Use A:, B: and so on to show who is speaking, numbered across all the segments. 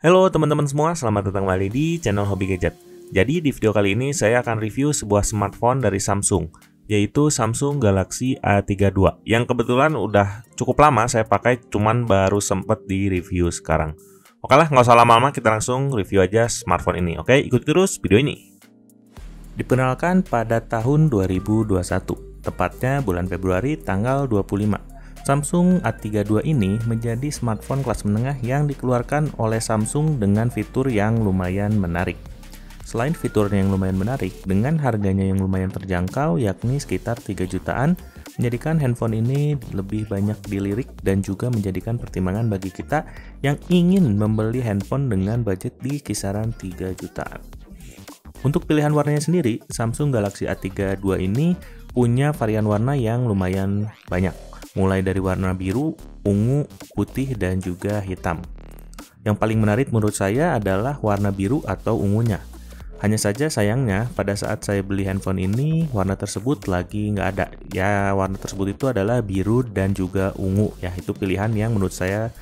A: Halo teman-teman semua, selamat datang kembali di channel Hobi Gadget. Jadi di video kali ini saya akan review sebuah smartphone dari Samsung, yaitu Samsung Galaxy A32, yang kebetulan udah cukup lama saya pakai, cuman baru sempet di review sekarang. Oke lah, nggak usah lama-lama, kita langsung review aja smartphone ini. Oke, ikuti terus video ini. Diperkenalkan pada tahun 2021, tepatnya bulan Februari tanggal 25. Samsung A32 ini menjadi smartphone kelas menengah yang dikeluarkan oleh Samsung dengan fitur yang lumayan menarik. Selain fiturnya yang lumayan menarik, dengan harganya yang lumayan terjangkau yakni sekitar 3 jutaan, menjadikan handphone ini lebih banyak dilirik dan juga menjadikan pertimbangan bagi kita yang ingin membeli handphone dengan budget di kisaran 3 jutaan. Untuk pilihan warnanya sendiri, Samsung Galaxy A32 ini punya varian warna yang lumayan banyak, mulai dari warna biru, ungu, putih, dan juga hitam. Yang paling menarik menurut saya adalah warna biru atau ungunya. Hanya saja sayangnya pada saat saya beli handphone ini, warna tersebut lagi nggak ada. Ya, warna tersebut itu adalah biru dan juga ungu. Ya, itu pilihan yang menurut saya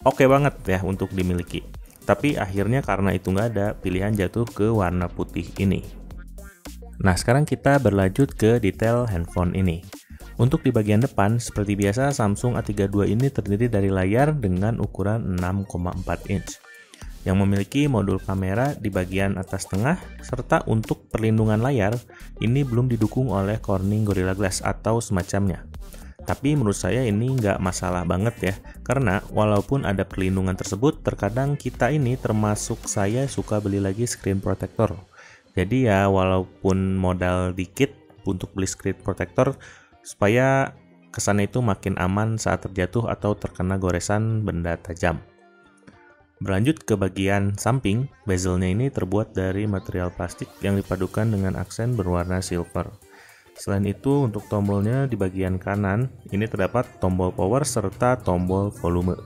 A: oke banget ya untuk dimiliki. Tapi akhirnya karena itu nggak ada, pilihan jatuh ke warna putih ini. Nah, sekarang kita berlanjut ke detail handphone ini. Untuk di bagian depan, seperti biasa Samsung A32 ini terdiri dari layar dengan ukuran 6,4 inch yang memiliki modul kamera di bagian atas tengah, serta untuk perlindungan layar ini belum didukung oleh Corning Gorilla Glass atau semacamnya. Tapi menurut saya ini nggak masalah banget ya, karena walaupun ada perlindungan tersebut, terkadang kita ini termasuk saya suka beli lagi screen protector. Jadi ya walaupun modal dikit untuk beli screen protector, supaya kesannya itu makin aman saat terjatuh atau terkena goresan benda tajam. Berlanjut ke bagian samping, bezelnya ini terbuat dari material plastik yang dipadukan dengan aksen berwarna silver. Selain itu, untuk tombolnya di bagian kanan, ini terdapat tombol power serta tombol volume.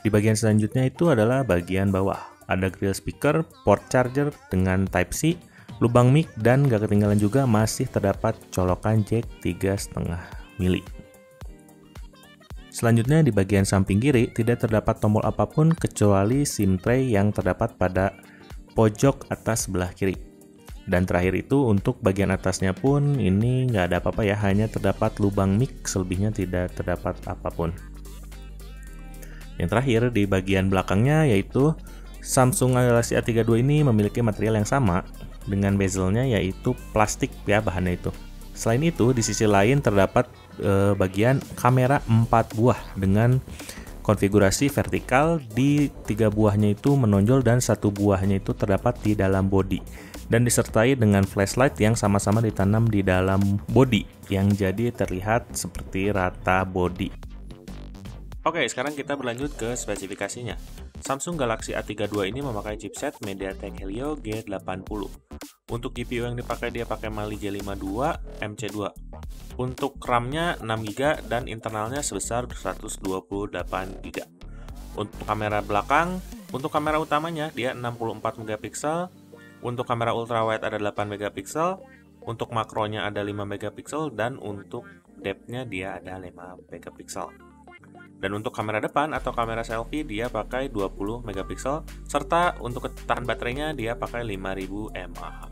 A: Di bagian selanjutnya itu adalah bagian bawah. Ada grill speaker, port charger dengan Type-C, lubang mic, dan gak ketinggalan juga masih terdapat colokan jack 3,5 mili. Selanjutnya di bagian samping kiri tidak terdapat tombol apapun kecuali SIM tray yang terdapat pada pojok atas sebelah kiri. Dan terakhir itu untuk bagian atasnya pun ini nggak ada apa-apa ya, hanya terdapat lubang mic, selebihnya tidak terdapat apapun. Yang terakhir di bagian belakangnya yaitu Samsung Galaxy A32 ini memiliki material yang sama dengan bezelnya yaitu plastik ya bahannya itu. Selain itu di sisi lain terdapat bagian kamera 4 buah dengan konfigurasi vertikal, di 3 buahnya itu menonjol dan 1 buahnya itu terdapat di dalam bodi, dan disertai dengan flashlight yang sama-sama ditanam di dalam bodi yang jadi terlihat seperti rata bodi. Oke, sekarang kita berlanjut ke spesifikasinya. Samsung Galaxy A32 ini memakai chipset MediaTek Helio G80. Untuk GPU yang dipakai dia pakai Mali J52 MC2. Untuk RAM-nya 6GB dan internalnya sebesar 128GB. Untuk kamera belakang, untuk kamera utamanya dia 64 megapiksel, untuk kamera ultrawide ada 8 megapiksel, untuk makronya ada 5 megapiksel, dan untuk depth-nya dia ada 5 megapiksel. Dan untuk kamera depan atau kamera selfie dia pakai 20 megapiksel, serta untuk ketahanan baterainya dia pakai 5000 mAh.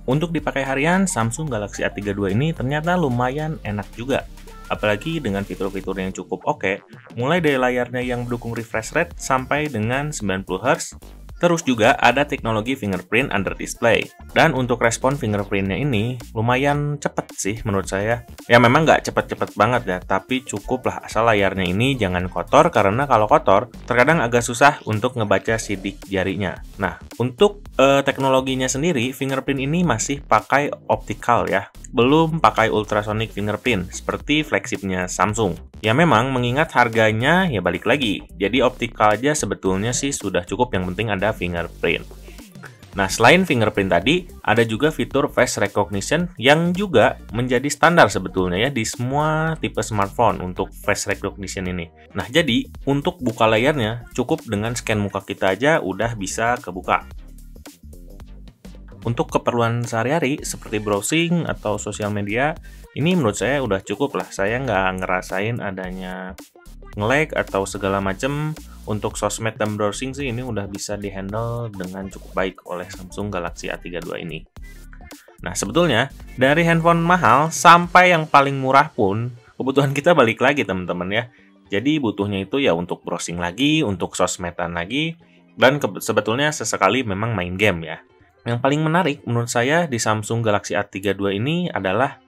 A: Untuk dipakai harian, Samsung Galaxy A32 ini ternyata lumayan enak juga. Apalagi dengan fitur-fitur yang cukup oke, mulai dari layarnya yang mendukung refresh rate sampai dengan 90Hz. Terus juga ada teknologi fingerprint under display. Dan untuk respon fingerprintnya ini lumayan cepet sih menurut saya. Ya memang nggak cepet-cepet banget ya, tapi cukup lah asal layarnya ini jangan kotor, karena kalau kotor terkadang agak susah untuk ngebaca sidik jarinya. Nah, untuk teknologinya sendiri, fingerprint ini masih pakai optical ya. Belum pakai ultrasonic fingerprint seperti flagshipnya Samsung. Ya memang mengingat harganya ya balik lagi. Jadi optical aja sebetulnya sih sudah cukup, yang penting ada fingerprint. Nah, selain fingerprint tadi, ada juga fitur face recognition yang juga menjadi standar sebetulnya ya di semua tipe smartphone untuk face recognition ini. Nah, jadi untuk buka layarnya cukup dengan scan muka kita aja udah bisa kebuka. Untuk keperluan sehari-hari seperti browsing atau sosial media, ini menurut saya udah cukup lah. Saya nggak ngerasain adanya nge-lag atau segala macam, untuk sosmed dan browsing sih ini udah bisa dihandle dengan cukup baik oleh Samsung Galaxy A32 ini. Nah, sebetulnya dari handphone mahal sampai yang paling murah pun kebutuhan kita balik lagi teman-teman ya. Jadi butuhnya itu ya untuk browsing lagi, untuk sosmedan lagi, dan sebetulnya sesekali memang main game ya. Yang paling menarik menurut saya di Samsung Galaxy A32 ini adalah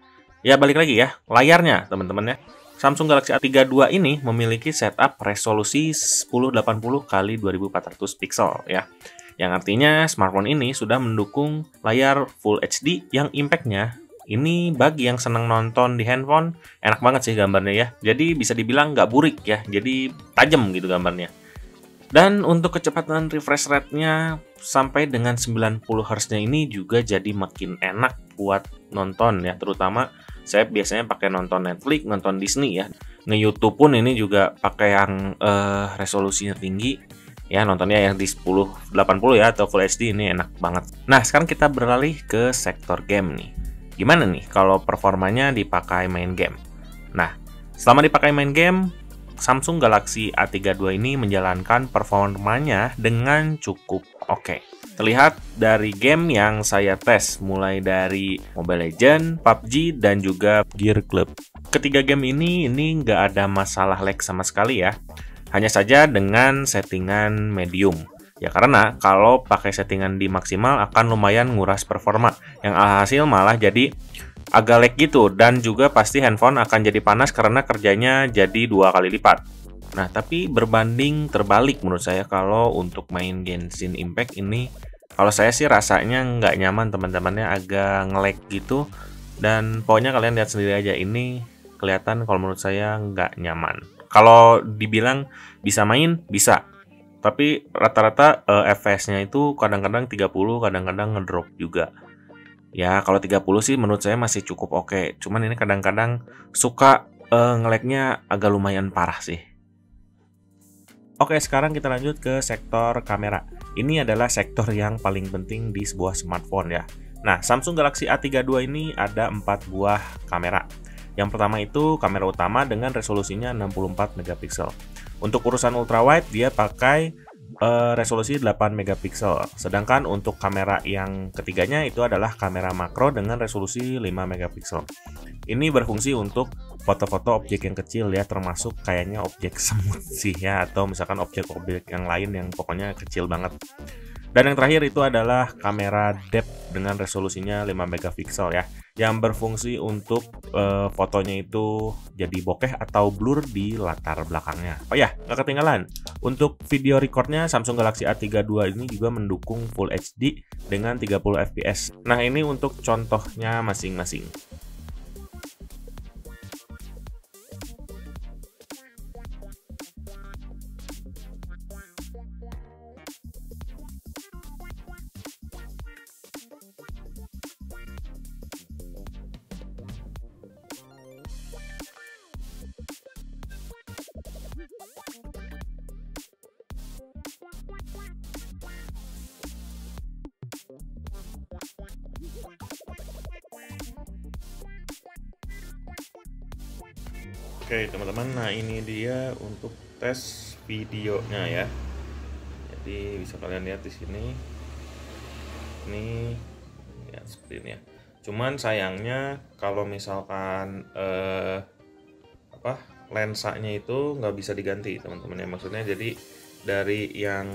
A: ya balik lagi ya, layarnya teman-teman ya. Samsung Galaxy A32 ini memiliki setup resolusi 1080 x 2400 pixel ya. Yang artinya smartphone ini sudah mendukung layar Full HD yang impact-nya ini bagi yang senang nonton di handphone enak banget sih gambarnya ya. Jadi bisa dibilang nggak burik ya, jadi tajam gitu gambarnya. Dan untuk kecepatan refresh rate-nya sampai dengan 90 Hz-nya ini juga jadi makin enak buat nonton ya, terutama saya biasanya pakai nonton Netflix, nonton Disney ya. Nge-YouTube pun ini juga pakai yang resolusinya tinggi. Ya, nontonnya yang di 1080 ya atau Full HD ini enak banget. Nah, sekarang kita beralih ke sektor game nih. Gimana nih kalau performanya dipakai main game? Nah, selama dipakai main game, Samsung Galaxy A32 ini menjalankan performanya dengan cukup oke. Terlihat dari game yang saya tes, mulai dari Mobile Legends, PUBG, dan juga Gear Club. Ketiga game ini nggak ada masalah lag sama sekali ya. Hanya saja dengan settingan medium. Ya karena kalau pakai settingan di maksimal akan lumayan nguras performa. Yang alhasil malah jadi agak lag gitu. Dan juga pasti handphone akan jadi panas karena kerjanya jadi 2 kali lipat. Nah, tapi berbanding terbalik menurut saya kalau untuk main Genshin Impact ini, kalau saya sih rasanya nggak nyaman teman-temannya, agak nge-lag gitu. Dan pokoknya kalian lihat sendiri aja, ini kelihatan kalau menurut saya nggak nyaman. Kalau dibilang bisa main, bisa. Tapi rata-rata FPS-nya itu kadang-kadang 30, kadang-kadang ngedrop juga. Ya, kalau 30 sih menurut saya masih cukup oke. Cuman ini kadang-kadang suka nge-lag-nya agak lumayan parah sih. Oke, sekarang kita lanjut ke sektor kamera. Ini adalah sektor yang paling penting di sebuah smartphone ya. Nah, Samsung Galaxy A32 ini ada 4 buah kamera. Yang pertama itu kamera utama dengan resolusinya 64 megapiksel. Untuk urusan ultrawide dia pakai resolusi 8 megapiksel. Sedangkan untuk kamera yang ketiganya itu adalah kamera makro dengan resolusi 5 megapiksel. Ini berfungsi untuk foto-foto objek yang kecil ya, termasuk kayaknya objek semut sih ya, atau misalkan objek-objek yang lain yang pokoknya kecil banget. Dan yang terakhir itu adalah kamera depth dengan resolusinya 5 megapiksel ya, yang berfungsi untuk fotonya itu jadi bokeh atau blur di latar belakangnya. Oh ya, nggak ketinggalan. Untuk video recordnya Samsung Galaxy A32 ini juga mendukung Full HD dengan 30 fps. Nah, ini untuk contohnya masing-masing. Oke teman-teman, nah ini dia untuk tes videonya ya. Jadi bisa kalian lihat di sini. Ini ya seperti ini ya. Cuman sayangnya kalau misalkan lensanya itu nggak bisa diganti teman-teman ya. Maksudnya jadi dari yang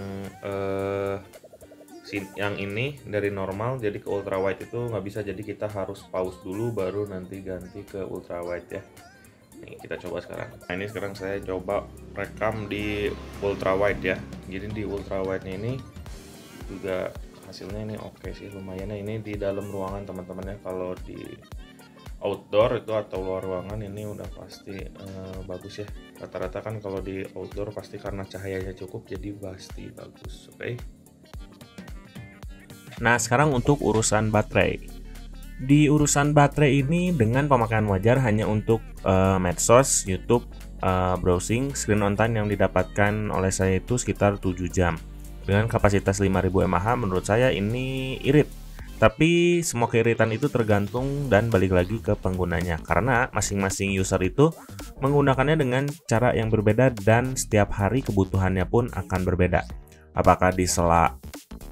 A: ini dari normal jadi ke ultrawide itu nggak bisa. Jadi kita harus pause dulu baru nanti ganti ke ultrawide ya. Nih kita coba sekarang. Nah ini sekarang saya coba rekam di ultrawide ya. Jadi di ultrawide ini juga hasilnya ini oke sih, lumayan ya. Ini di dalam ruangan teman-teman ya. Kalau di outdoor itu atau luar ruangan ini udah pasti bagus ya. Rata-rata kan kalau di outdoor pasti karena cahayanya cukup jadi pasti bagus. Oke. Nah sekarang untuk urusan baterai. Di urusan baterai ini dengan pemakaian wajar hanya untuk medsos, YouTube, browsing, screen on time yang didapatkan oleh saya itu sekitar 7 jam. Dengan kapasitas 5000 mAh menurut saya ini irit. Tapi semua keiritan itu tergantung dan balik lagi ke penggunanya, karena masing-masing user itu menggunakannya dengan cara yang berbeda dan setiap hari kebutuhannya pun akan berbeda. Apakah di sela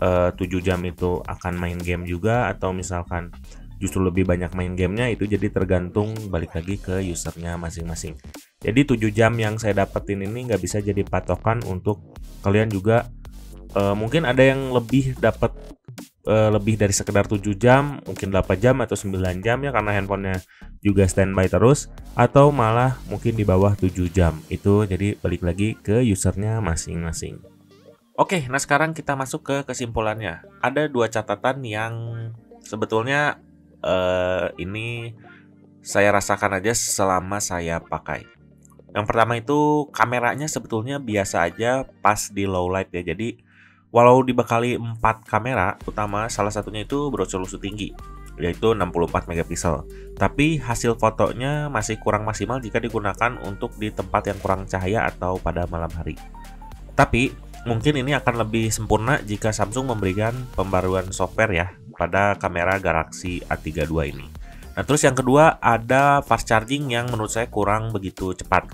A: 7 jam itu akan main game juga, atau misalkan justru lebih banyak main gamenya, itu jadi tergantung balik lagi ke usernya masing-masing. Jadi 7 jam yang saya dapetin ini nggak bisa jadi patokan untuk kalian juga. Mungkin ada yang lebih dari sekedar 7 jam, mungkin 8 jam atau 9 jam ya, karena handphonenya juga standby terus, atau malah mungkin di bawah 7 jam. Itu jadi balik lagi ke usernya masing-masing. Oke, nah sekarang kita masuk ke kesimpulannya. Ada 2 catatan yang sebetulnya ini saya rasakan aja selama saya pakai. Yang pertama itu kameranya sebetulnya biasa aja pas di low light ya. Jadi walau dibekali 4 kamera utama, salah satunya itu beresolusi tinggi, yaitu 64 megapiksel. Tapi hasil fotonya masih kurang maksimal jika digunakan untuk di tempat yang kurang cahaya atau pada malam hari. Tapi mungkin ini akan lebih sempurna jika Samsung memberikan pembaruan software ya pada kamera Galaxy A32 ini. Nah, terus yang kedua ada fast charging yang menurut saya kurang begitu cepat.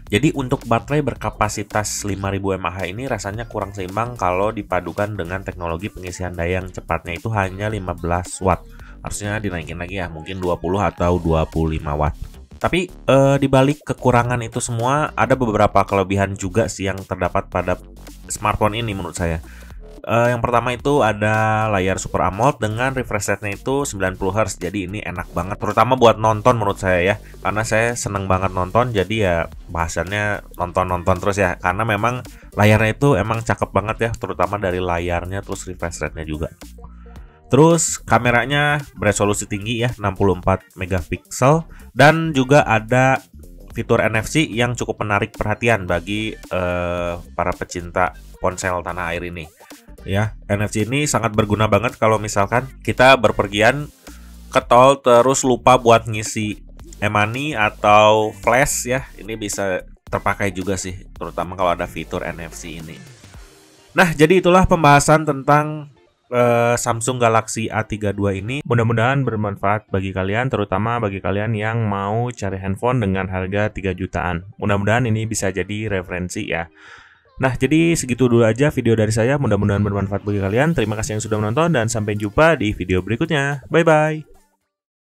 A: Jadi untuk baterai berkapasitas 5000 mAh ini rasanya kurang seimbang kalau dipadukan dengan teknologi pengisian daya yang cepatnya itu hanya 15 watt. Harusnya dinaikin lagi ya, mungkin 20 atau 25 watt. Tapi dibalik kekurangan itu semua ada beberapa kelebihan juga sih yang terdapat pada smartphone ini menurut saya. Yang pertama itu ada layar Super AMOLED dengan refresh rate-nya itu 90Hz. Jadi ini enak banget, terutama buat nonton menurut saya ya. Karena saya seneng banget nonton, jadi ya bahasannya nonton-nonton terus ya. Karena memang layarnya itu emang cakep banget ya, terutama dari layarnya, terus refresh rate-nya juga. Terus kameranya beresolusi tinggi ya, 64 megapiksel. Dan juga ada fitur NFC yang cukup menarik perhatian bagi para pecinta ponsel tanah air ini. Ya, NFC ini sangat berguna banget kalau misalkan kita berpergian ke tol terus lupa buat ngisi e-money atau flash ya. Ini bisa terpakai juga sih, terutama kalau ada fitur NFC ini. Nah, jadi itulah pembahasan tentang Samsung Galaxy A32 ini. Mudah-mudahan bermanfaat bagi kalian, terutama bagi kalian yang mau cari handphone dengan harga 3 jutaan. Mudah-mudahan ini bisa jadi referensi ya. Nah, jadi segitu dulu aja video dari saya. Mudah-mudahan bermanfaat bagi kalian. Terima kasih yang sudah menonton dan sampai jumpa di video berikutnya. Bye-bye.